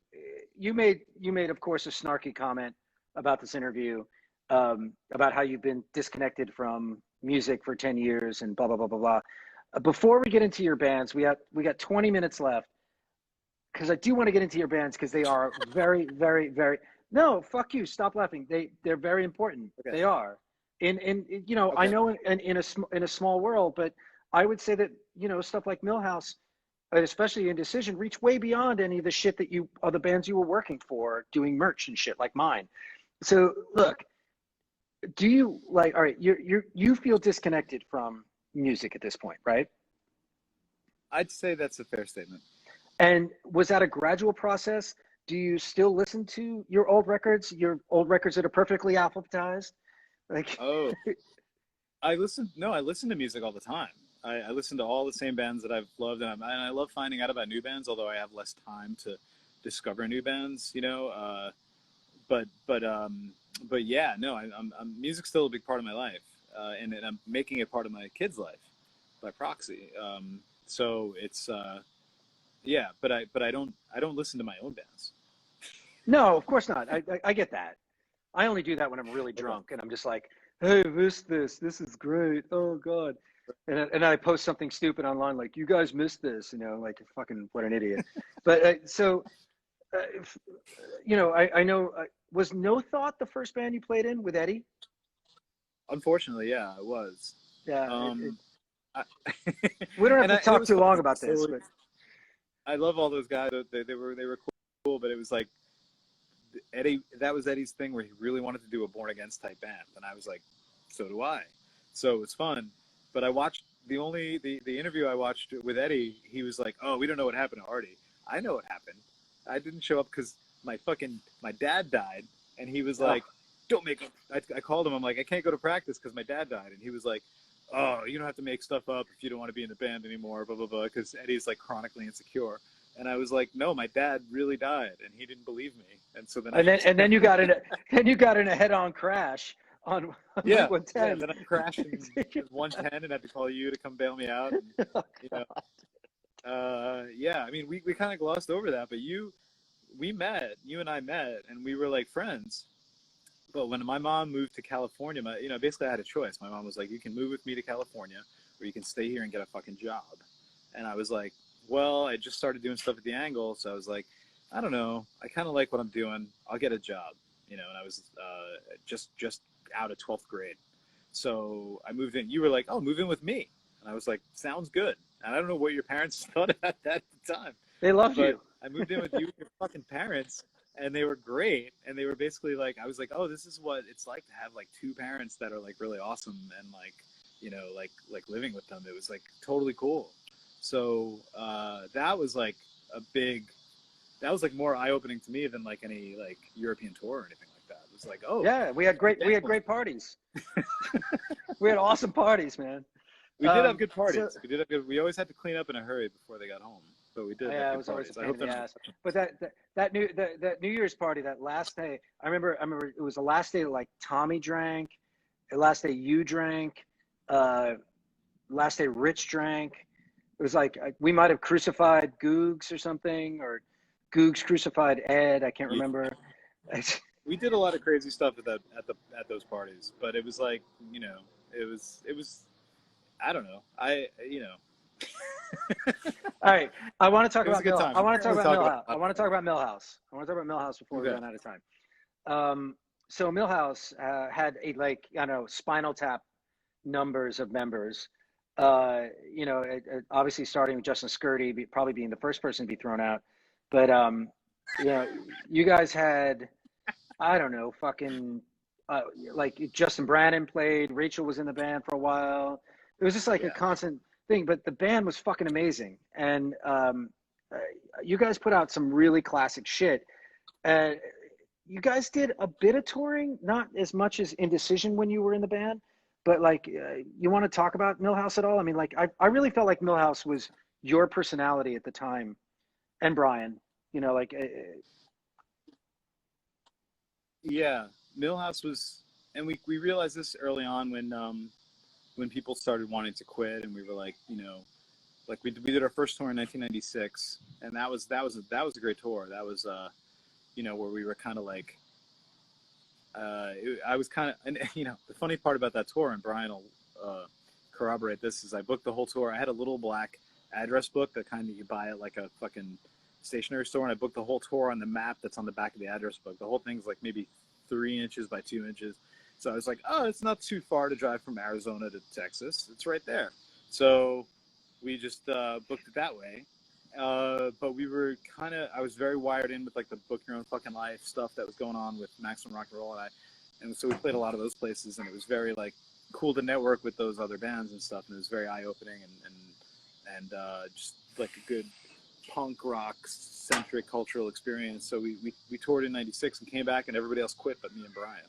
you made of course a snarky comment about this interview, about how you've been disconnected from music for 10 years and blah blah blah blah blah. Before we get into your bands, we got 20 minutes left, because I do want to get into your bands because they are very, very, very. No, fuck you. Stop laughing. They're very important. Okay. They are. I Okay. know in a small world, but I would say that stuff like Millhouse, and especially Indecision, reach way beyond any of the shit that you other bands you were working for, doing merch and shit like mine. So look, do you like? All right, you feel disconnected from music at this point, right? I'd say that's a fair statement. And was that a gradual process? Do you still listen to your old records that are perfectly alphabetized? Like, Oh, I listen. No, I listen to music all the time. I listen to all the same bands that I've loved, and I love finding out about new bands. Although I have less time to discover new bands, But but yeah, no, music's still a big part of my life, and I'm making it part of my kid's life by proxy. So it's yeah, but I don't listen to my own bands. no, of course not. I get that. I only do that when I'm really Okay. drunk and I'm just like, hey, missed this. This is great. Oh God. And I post something stupid online like, you guys missed this, like fucking what an idiot. But if, I know, was No Thought the first band you played in with Eddie? Unfortunately, yeah, it was. Yeah. I, We don't have and to I, and it talk was too fun. long about this, So but I love all those guys. They were cool, but it was like Eddie. That was Eddie's thing where he really wanted to do a Born Against type band, and I was like, so do I. So it was fun. But I watched the interview I watched with Eddie. He was like, oh, we don't know what happened to Artie. I know what happened. I didn't show up because my dad died, and he was like, don't make up. I called him. I'm like, I can't go to practice because my dad died, and he was like, oh, you don't have to make stuff up if you don't want to be in the band anymore, blah blah blah. Because Eddie's like chronically insecure, and I was like, no, my dad really died, and he didn't believe me, and so then and then you got in a head-on crash on yeah, Route yeah. 110. Then I crashed in 110 and had to call you to come bail me out. And, Oh, you know, yeah. I mean, we kind of glossed over that, but you and I met, and we were like friends. But when my mom moved to California, basically I had a choice. My mom was like, you can move with me to California, or you can stay here and get a fucking job. And I was like, well, I just started doing stuff at the Angle, so I was like, I don't know. I kind of like what I'm doing. I'll get a job, And I was just out of 12th grade. So I moved in. You were like, oh, move in with me. And I was like, sounds good. And I don't know what your parents thought about that at the time. They loved But you. I moved in with you and your fucking parents, and they were great. And they were basically like, I was like, oh, this is what it's like to have like two parents that are like really awesome, and like, you know, like living with them. It was like totally cool. So that was like a big, that was like more eye opening to me than like any like European tour or anything like that. It was like, oh, Yeah, we had great parties. We had awesome parties, man. we did have good parties. So, We did have good. We always had to clean up in a hurry before they got home, but we did yeah, have it good was always parties. a I pain hope in the they're ass. But that New Year's party, that last day, I remember it was the last day like Tommy drank, the last day you drank, last day Rich drank. It was like we might have crucified Googs or something, or Googs crucified Ed. I can't Yeah. remember. We did a lot of crazy stuff at those parties, but it was like, you know, it was I don't know. All right, I want to talk It was about a good time. I want to talk about Millhouse. I I want to talk about Millhouse. I want to talk about Millhouse before we Okay. run out of time. So Millhouse had a like I don't know Spinal Tap numbers of members. You know, obviously starting with Justin Skirty, probably being the first person to be thrown out, but you know, you guys had I don't know, fucking like Justin Brannon played, Rachel was in the band for a while. It was just like a Yeah. constant thing, but the band was fucking amazing, and uh, you guys put out some really classic shit. Uh, you guys did a bit of touring, not as much as Indecision when you were in the band, but like, you want to talk about Millhouse at all? I mean, like, I really felt like Millhouse was your personality at the time, and Brian, you know, like, Yeah, Millhouse was, and we realized this early on when people started wanting to quit, and we were like, you know, like we did our first tour in 1996, and that was a great tour. That was you know, where we were kind of like, I was kind of, and you know, the funny part about that tour, and Brian will corroborate this, is I booked the whole tour. I had a little black address book that kind of you buy at like a fucking stationery store, and I booked the whole tour on the map that's on the back of the address book. The whole thing's like maybe 3 inches by 2 inches. So I was like, oh, it's not too far to drive from Arizona to Texas. It's right there. So we just booked it that way. But we were kind of, I was very wired in with like the book your own fucking life stuff that was going on with Maximum Rock and Roll, and so we played a lot of those places, and it was very like cool to network with those other bands and stuff, and it was very eye opening and just like a good punk rock centric cultural experience. So we toured in '96 and came back, and everybody else quit but me and Brian.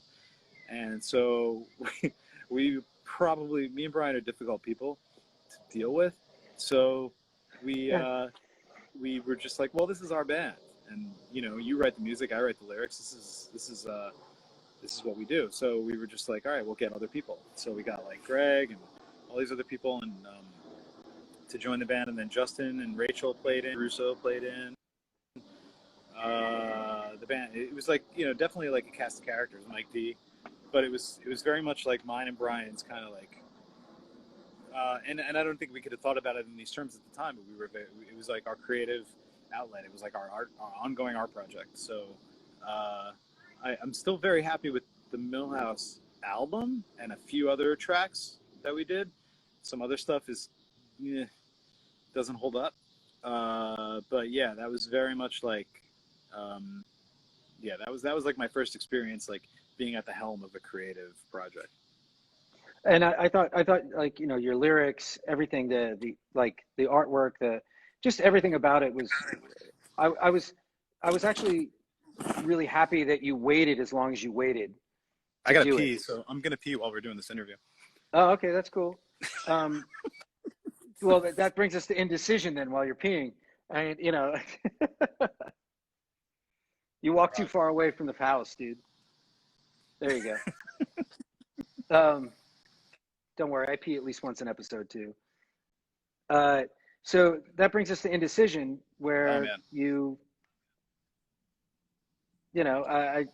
And so me and Brian are difficult people to deal with. So we were just like, well, this is our band, and you know, you write the music, I write the lyrics. This is what we do. So we were just like, all right, we'll get other people. So we got like Greg and all these other people, and to join the band, and then Justin and Rachel played in, Russo played in. The band, it was like, you know, definitely like a cast of characters, Mike D, but it was very much like mine and Brian's kind of like. And I don't think we could have thought about it in these terms at the time, but it was like our creative outlet. It was like our ongoing art project. So I'm still very happy with the Millhouse album and a few other tracks that we did. Some other stuff doesn't hold up. But yeah, that was very much like, yeah, that was like my first experience, like being at the helm of a creative project. and I thought like, you know, your lyrics, everything, the like the artwork, just everything about it was, I was actually really happy that you waited as long as you waited I to gotta do pee, it. so I'm gonna pee while we're doing this interview. Oh, okay, that's cool. Well, that brings us to Indecision then while you're peeing. And, you know, you walk too far away from the house, dude. There you go. Don't worry, I pee at least once an episode too. So that brings us to Indecision, where you know,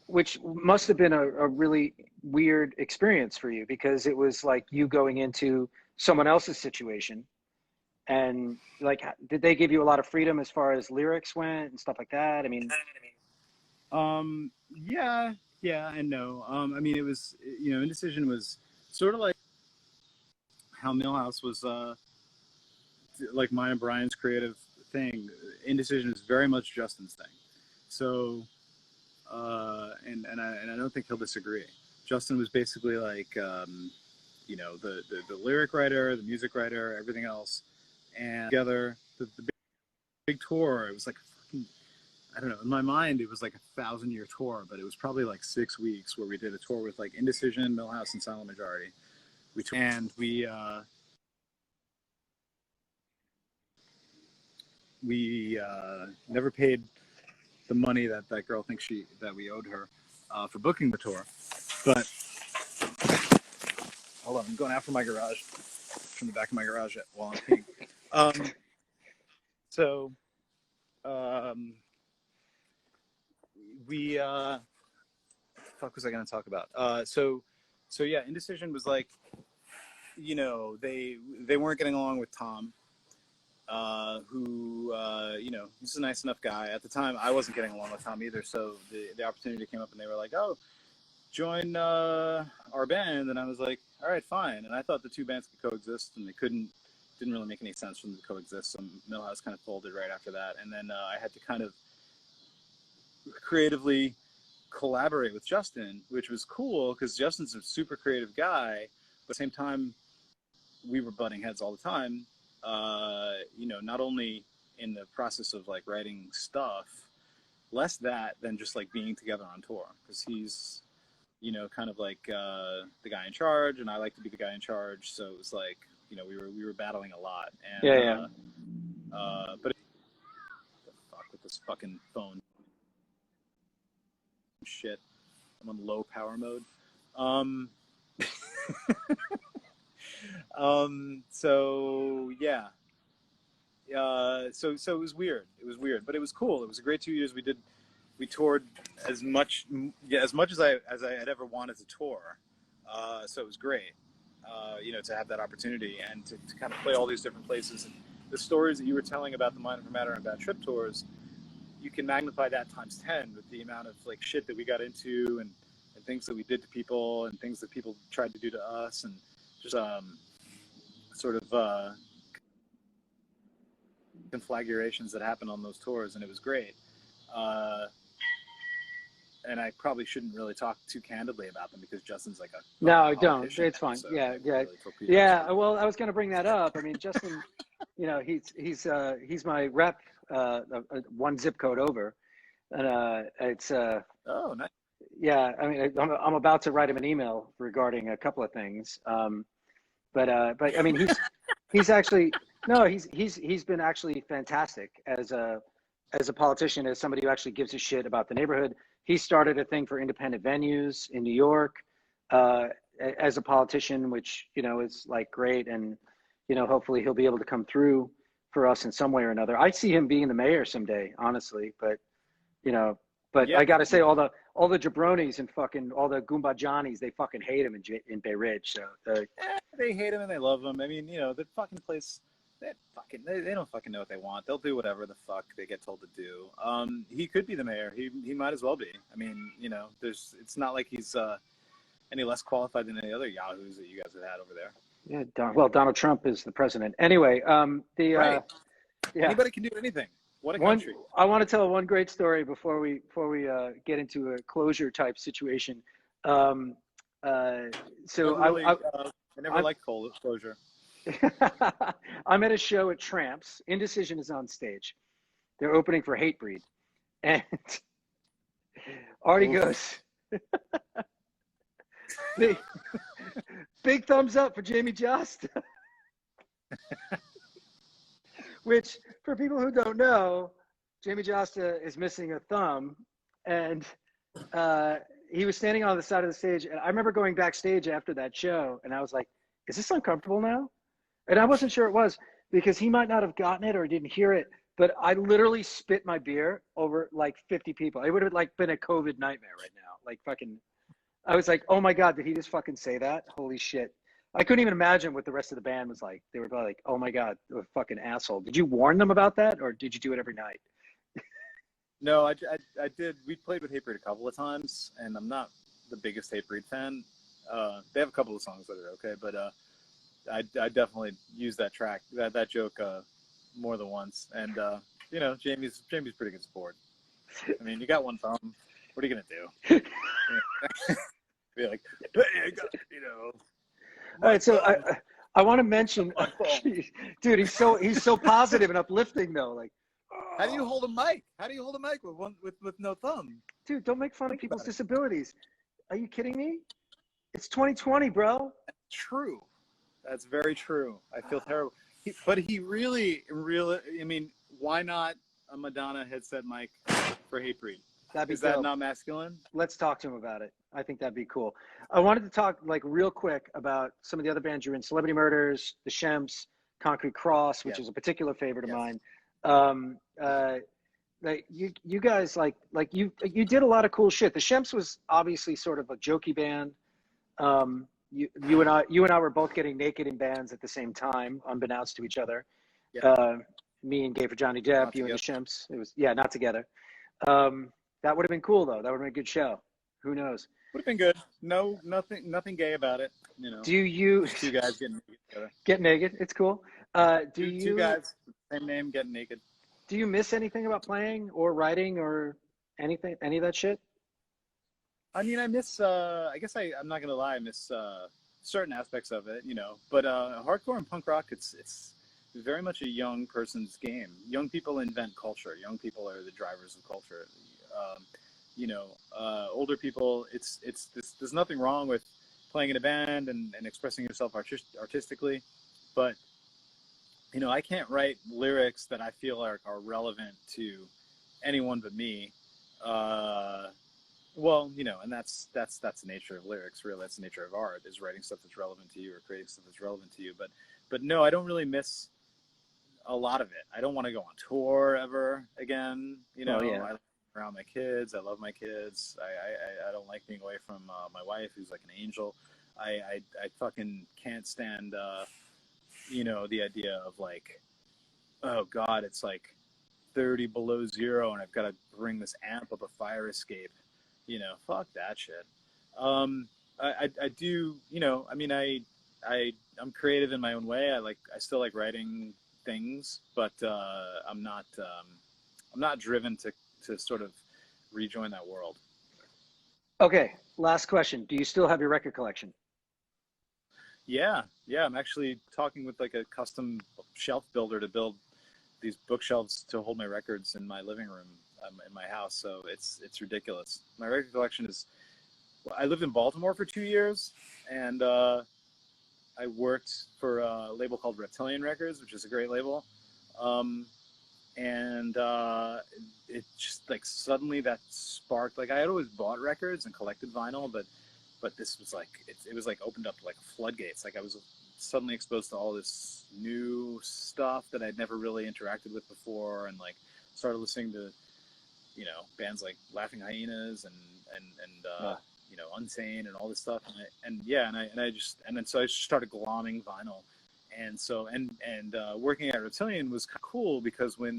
which must have been a really weird experience for you, because it was like you going into someone else's situation. And like, did they give you a lot of freedom as far as lyrics went and stuff like that? I mean, yeah and no. I mean, it was, you know, Indecision was sort of like how Millhouse was like mine and Brian's creative thing, Indecision is very much Justin's thing. So, and I don't think he'll disagree. Justin was basically like, you know, the lyric writer, the music writer, everything else, and together the big tour. It was like fucking, I don't know. In my mind, it was like 1,000-year tour, but it was probably like 6 weeks where we did a tour with like Indecision, Milhouse, and Silent Majority. We never paid the money that girl thinks that we owed her for booking the tour. But hold on, I'm going out from my garage, from the back of my garage while I'm peeing. So we what the fuck was I going to talk about? So yeah, Indecision was like, you know, they weren't getting along with Tom. Who, you know, he's a nice enough guy. At the time, I wasn't getting along with Tom either, so the opportunity came up, and they were like, "Oh, join our band," and I was like, "All right, fine." And I thought the two bands could coexist, and they couldn't. Didn't really make any sense for them to coexist. So Millhouse kind of folded right after that, and then I had to kind of creatively collaborate with Justin, which was cool because Justin's a super creative guy, but at the same time, we were butting heads all the time. You know, not only in the process of like writing stuff, less that than just like being together on tour, because he's, you know, kind of like the guy in charge, and I like to be the guy in charge. So it was like, you know, we were battling a lot. And but the fuck with this fucking phone shit. I'm on low power mode. So yeah. So it was weird. It was weird, but it was cool. It was a great 2 years. We toured as much as I had ever wanted to tour. So it was great, you know, to have that opportunity and to kind of play all these different places. And the stories that you were telling about the Mind Over Matter and Bad Trip tours, you can magnify that times 10 with the amount of like shit that we got into and things that we did to people and things that people tried to do to us, and just sort of conflagrations that happened on those tours, and it was great. And I probably shouldn't really talk too candidly about them because Justin's like a no, don't. It's fine. So Yeah. really Yeah. Well, I was going to bring that up. I mean, Justin, you know, he's my rep, one zip code over, and it's oh, nice. yeah. I mean, I'm about to write him an email regarding a couple of things. But I mean, he's actually no, he's been actually fantastic as a politician, as somebody who actually gives a shit about the neighborhood. He started a thing for independent venues in New York as a politician, which, you know, is like great. And, you know, hopefully he'll be able to come through for us in some way or another. I see him being the mayor someday, honestly, but, you know, but yeah. I got to say all the jabronis and fucking all the Goomba Johnnies, they fucking hate him in Bay Ridge. So they hate him and they love him. I mean, you know, the fucking place, they don't fucking know what they want. They'll do whatever the fuck they get told to do. He could be the mayor. He might as well be. I mean, you know, it's not like he's any less qualified than any other yahoos that you guys have had over there. Yeah, well, Donald Trump is the president. Anyway, right. Yeah. Anybody can do anything. What a country. I want to tell one great story before we get into a closure type situation. So I never liked closure. I'm at a show at Tramps. Indecision is on stage. They're opening for Hatebreed, and Artie goes, big thumbs up for Jamie Josta. Which, for people who don't know, Jamie Josta is missing a thumb, and he was standing on the side of the stage. And I remember going backstage after that show, and I was like, "Is this uncomfortable now?" And I wasn't sure it was, because he might not have gotten it or didn't hear it, but I literally spit my beer over like 50 people. It would have like been a COVID nightmare right now. Like fucking, I was like, oh my God, did he just fucking say that? Holy shit. I couldn't even imagine what the rest of the band was like. They were probably like, oh my God, a fucking asshole. Did you warn them about that, or did you do it every night? No, I did. We played with Hatebreed a couple of times, and I'm not the biggest Hatebreed fan. They have a couple of songs that are okay, but I definitely used that that joke more than once. And you know, Jamie's pretty good sport. I mean, you got one thumb. What are you gonna do? Be like, hey, I got, you know. All right, so I want to mention, dude, he's so positive and uplifting though. Like, how do you hold a mic? How do you hold a mic with no thumb? dude, don't make fun of people's disabilities. Are you kidding me? It's 2020, bro. That's true. That's very true. I feel terrible. But he really, I mean, why not a Madonna headset mic for Hatebreed? Is that not masculine? Let's talk to him about it. I think that'd be cool. I wanted to talk like real quick about some of the other bands you're in: Celebrity Murders, The Shemps, Concrete Cross, which is a particular favorite of mine. Like you guys like you did a lot of cool shit. The Shemps was obviously sort of a jokey band. You and I were both getting naked in bands at the same time, unbeknownst to each other. Yeah. Me and Gay for Johnny Depp, Not you together. and the Shemps. It was not together. That would have been cool though. That would have been a good show. Who knows? Would have been good. No, nothing gay about it. You know. Do you Two guys getting naked together. get naked? It's cool. Two guys, same name, getting naked. Do you miss anything about playing or writing or anything, any of that shit? I mean, I miss. I guess I'm not gonna lie. I miss certain aspects of it. You know, but hardcore and punk rock, it's very much a young person's game. Young people invent culture. Young people are the drivers of culture. You know, older people, there's nothing wrong with playing in a band and expressing yourself artistically, but you know, I can't write lyrics that I feel are relevant to anyone but me. Well, you know, and that's the nature of lyrics, really. That's the nature of art, is writing stuff that's relevant to you or creating stuff that's relevant to you. But no, I don't really miss a lot of it. I don't want to go on tour ever again. You know, I like around my kids. I love my kids. I don't like being away from my wife, who's like an angel. I fucking can't stand, you know, the idea of like, oh God, it's like 30 below zero and I've got to bring this amp up a fire escape. You know, fuck that shit. I do, you know, I mean, I'm creative in my own way. I still like writing things, but I'm not driven to sort of rejoin that world. Okay, last question. Do you still have your record collection? Yeah. I'm actually talking with like a custom shelf builder to build these bookshelves to hold my records in my living room in my house. So it's ridiculous. My record collection is. I lived in Baltimore for 2 years, and I worked for a label called Reptilian Records, which is a great label. And it just like suddenly that sparked, like I had always bought records and collected vinyl, but this was like, it was like opened up like floodgates. Like I was suddenly exposed to all this new stuff that I'd never really interacted with before, and like started listening to, you know, bands like Laughing Hyenas and you know, Unsane and all this stuff. And then so I just started glomming vinyl. And so, working at Reptilian was cool because when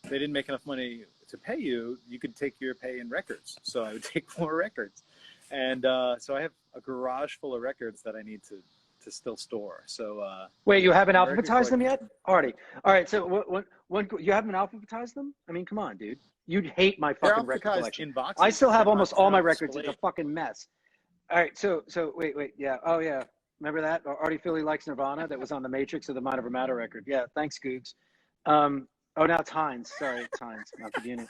they didn't make enough money to pay you, you could take your pay in records. So I would take more records. And so I have a garage full of records that I need to still store. So wait, you haven't alphabetized them yet, Artie? All right, so you haven't alphabetized them? I mean, come on, dude. You'd hate my fucking record collection. In boxes. I still have almost all my records. Displayed. It's a fucking mess. All right, so wait, yeah, oh yeah, remember that Artie Phillie Likes Nirvana that was on the Matrix of the Mind Over Matter record? Yeah, thanks, Googs. Oh, now it's Hines. Sorry, it's Hines, not the unit.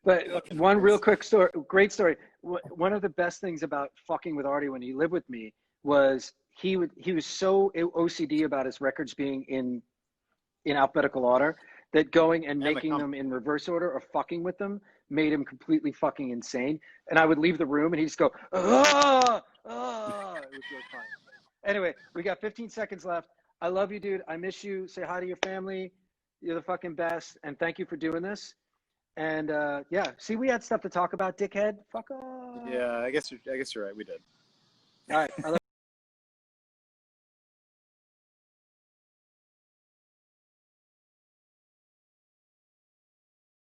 But one real quick story, great story. One of the best things about fucking with Artie when he lived with me was he was so OCD about his records being in alphabetical order that going and making them in reverse order or fucking with them made him completely fucking insane. And I would leave the room and he'd just go, ah. It was really funny. Anyway, we got 15 seconds left. I love you, dude. I miss you. Say hi to your family. You're the fucking best. And thank you for doing this. And yeah, see, we had stuff to talk about, dickhead. Fuck off. Yeah, I guess you're right. We did. All right.